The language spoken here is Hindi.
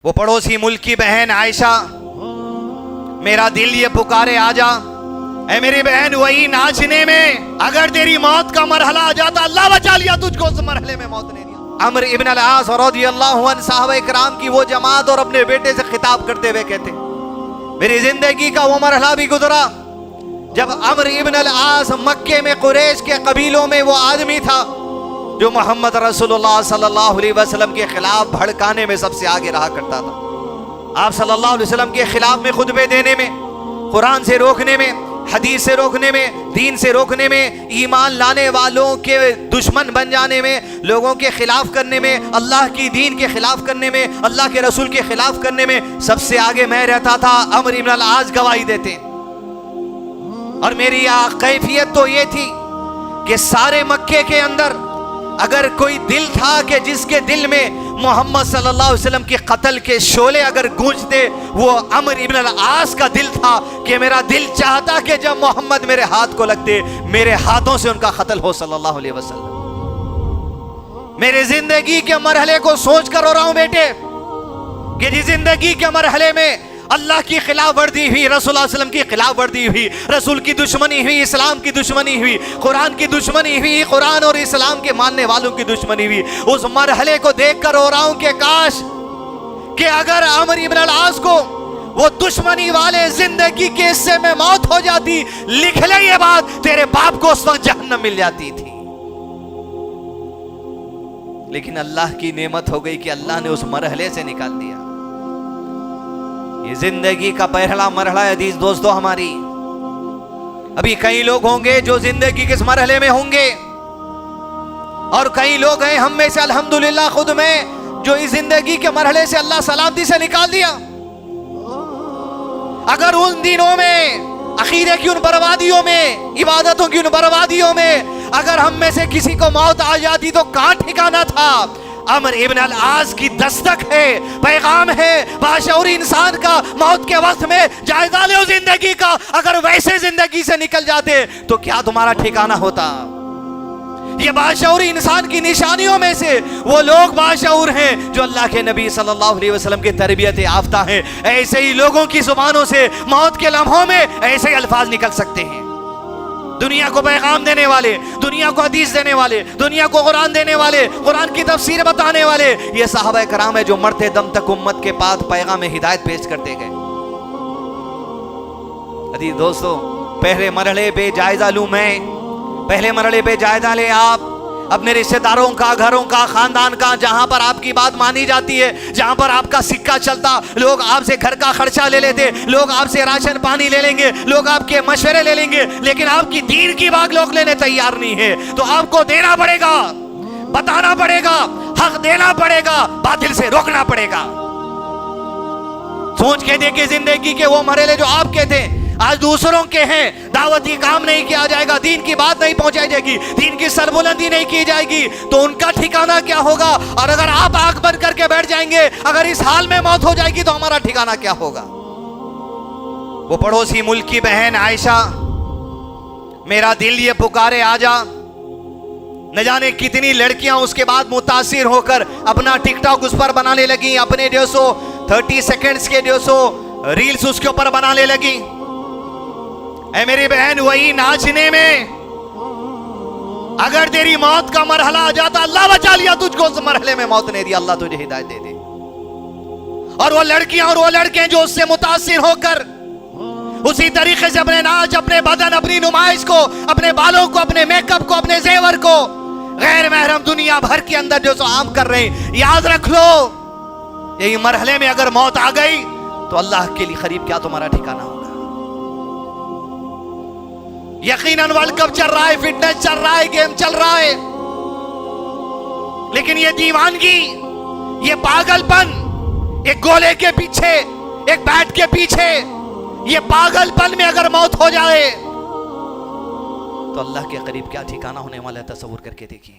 वो पड़ोसी मुल्क की बहन आयशा, मेरा दिल ये पुकारे आजा। ऐ मेरी बहन वही नाचने में, अगर तेरी मौत का मरहला आ जाता, अल्लाह बचा लिया तुझको, उस मरहले में मौत ने दिया। अमर इब्न अल-आस रज़ियल्लाहु अन्हु साहबा किराम की वो जमात और अपने बेटे से खिताब करते हुए कहते, मेरी जिंदगी का वो मरहला भी गुजरा जब अमर इब्न अल-आस मक्के में कुरैश के कबीलों में वो आदमी था जो मोहम्मद रसूलुल्लाह सल्लल्लाहु अलैहि वसल्लम के खिलाफ भड़काने में सबसे आगे रहा करता था। आप सल्लल्लाहु अलैहि वसल्लम के खिलाफ में खुतबे देने में, कुरान से रोकने में, हदीस से रोकने में, दीन से रोकने में, ईमान लाने वालों के दुश्मन बन जाने में, लोगों के खिलाफ करने में, अल्लाह की दीन के खिलाफ करने में, अल्लाह के रसूल के खिलाफ करने में सबसे आगे मैं रहता था। अमर इब्न अल-आस गवाही देते और मेरी कैफियत तो ये थी कि सारे मक्के के अंदर अगर कोई दिल था कि जिसके दिल में मोहम्मद सल्लल्लाहु अलैहि वसल्लम के कत्ल के शोले अगर गूंजते, वो अमर इब्न अल-आस का दिल था कि मेरा दिल चाहता कि जब मोहम्मद मेरे हाथ को लगते, मेरे हाथों से उनका कत्ल हो सल्लल्लाहु अलैहि वसल्लम। मेरे जिंदगी के मरहले को सोच कर रो रहा हूं बेटे कि जिस जिंदगी के मरहले में अल्लाह की खिलाफ वर्दी हुई, रसूल सल्लल्लाहु अलैहि वसल्लम की खिलाफ वर्दी हुई, रसूल की दुश्मनी हुई, इस्लाम की दुश्मनी हुई, कुरान की दुश्मनी हुई, कुरान और इस्लाम के मानने वालों की दुश्मनी हुई, उस मरहले को देख कर रो रहा हूं कि काश कि अगर अमर इब्न अल-आस को वो दुश्मनी वाले जिंदगी के हिस्से में मौत हो जाती, लिख ले ये बात, तेरे बाप को उस वक्त जहन्नम मिल जाती थी। लेकिन अल्लाह की नेमत हो गई कि अल्लाह ने उस मरहले से निकाल दिया। ये जिंदगी का पहला मरहला है अजीज दोस्तों हमारी। अभी कई लोग होंगे जो जिंदगी के इस मरहले में होंगे और कई लोग हैं हम में से अल्हम्दुलिल्लाह खुद में जो इस जिंदगी के मरहले से अल्लाह सलामती से निकाल दिया। अगर उन दिनों में, अकीदे की उन बर्बादियों में, इबादतों की उन बर्बादियों में अगर हम में से किसी को मौत आ जाती तो कहां ठिकाना था। अमर इब्न अल-आस की दस्तक है, पैगाम है बाशऊरी इंसान का, मौत के वक्त में जायजा लो जिंदगी का। अगर वैसे जिंदगी से निकल जाते तो क्या तुम्हारा ठिकाना होता। ये बाशऊरी इंसान की निशानियों में से वो लोग बाशऊर हैं जो अल्लाह के नबी सल्लल्लाहु अलैहि वसल्लम की तरबियत याफ्ता हैं। ऐसे ही लोगों की जुबानों से मौत के लम्हों में ऐसे ही अल्फाज निकल सकते हैं। दुनिया को पैगाम देने वाले, दुनिया को हदीस देने वाले, दुनिया को कुरान देने वाले, कुरान की तफसीर बताने वाले, ये साहबा कराम है जो मरते दम तक उम्मत के पास पैगाम हिदायत पेश करते गए। अजीज दोस्तों, पहले मरहले पे जायजा लूं मैं, पहले मरहले पे जायजा ले आप अपने रिश्तेदारों का, घरों का, खानदान का, जहां पर आपकी बात मानी जाती है, जहां पर आपका सिक्का चलता, लोग आपसे घर का खर्चा ले लेते, लोग आपसे राशन पानी ले लेंगे, लोग आपके मशवरे ले लेंगे, लेकिन आपकी दीन की बात लोग लेने तैयार नहीं है। तो आपको देना पड़ेगा, बताना पड़ेगा, हक देना पड़ेगा, बातिल से रोकना पड़ेगा। सोच के देखिए जिंदगी के वो मरहले जो आपके थे आज दूसरों के हैं। दावती काम नहीं किया जाएगा, दीन की बात नहीं पहुंचाई जाएगी, दीन की सरबुलंदी नहीं की जाएगी, तो उनका ठिकाना क्या होगा। और अगर आप आंख बंद करके बैठ जाएंगे, अगर इस हाल में मौत हो जाएगी तो हमारा ठिकाना क्या होगा। वो पड़ोसी मुल्क की बहन आयशा, मेरा दिल ये पुकारे आजा। न जाने कितनी लड़कियां उसके बाद मुतासिर होकर अपना टिकटॉक उस पर बनाने लगी, अपने 30 सेकेंड्स के 200 रील्स उसके ऊपर बनाने लगी। ऐ मेरी बहन वही नाचने में, अगर तेरी मौत का मरहला आ जाता, अल्लाह बचा लिया तुझको, उस मरहले में मौत ने दिया, अल्लाह तुझे हिदायत दे दे। और वो लड़कियां और वो लड़के जो उससे मुतासिर होकर उसी तरीके से अपने नाच, अपने बदन, अपनी नुमाइश को, अपने बालों को, अपने मेकअप को, अपने जेवर को गैर महरम दुनिया भर के अंदर जो आम कर रहे हैं, याद रख लो यही मरहले में अगर मौत आ गई तो अल्लाह के लिए करीब क्या तुम्हारा ठिकाना होगा। यकीनन वर्ल्ड कप चल रहा है, फिटनेस चल रहा है, गेम चल रहा है, लेकिन ये दीवानगी, ये पागलपन, एक गोले के पीछे, एक बैट के पीछे, ये पागलपन में अगर मौत हो जाए तो अल्लाह के करीब क्या ठिकाना होने वाला है, तसव्वुर करके देखिए।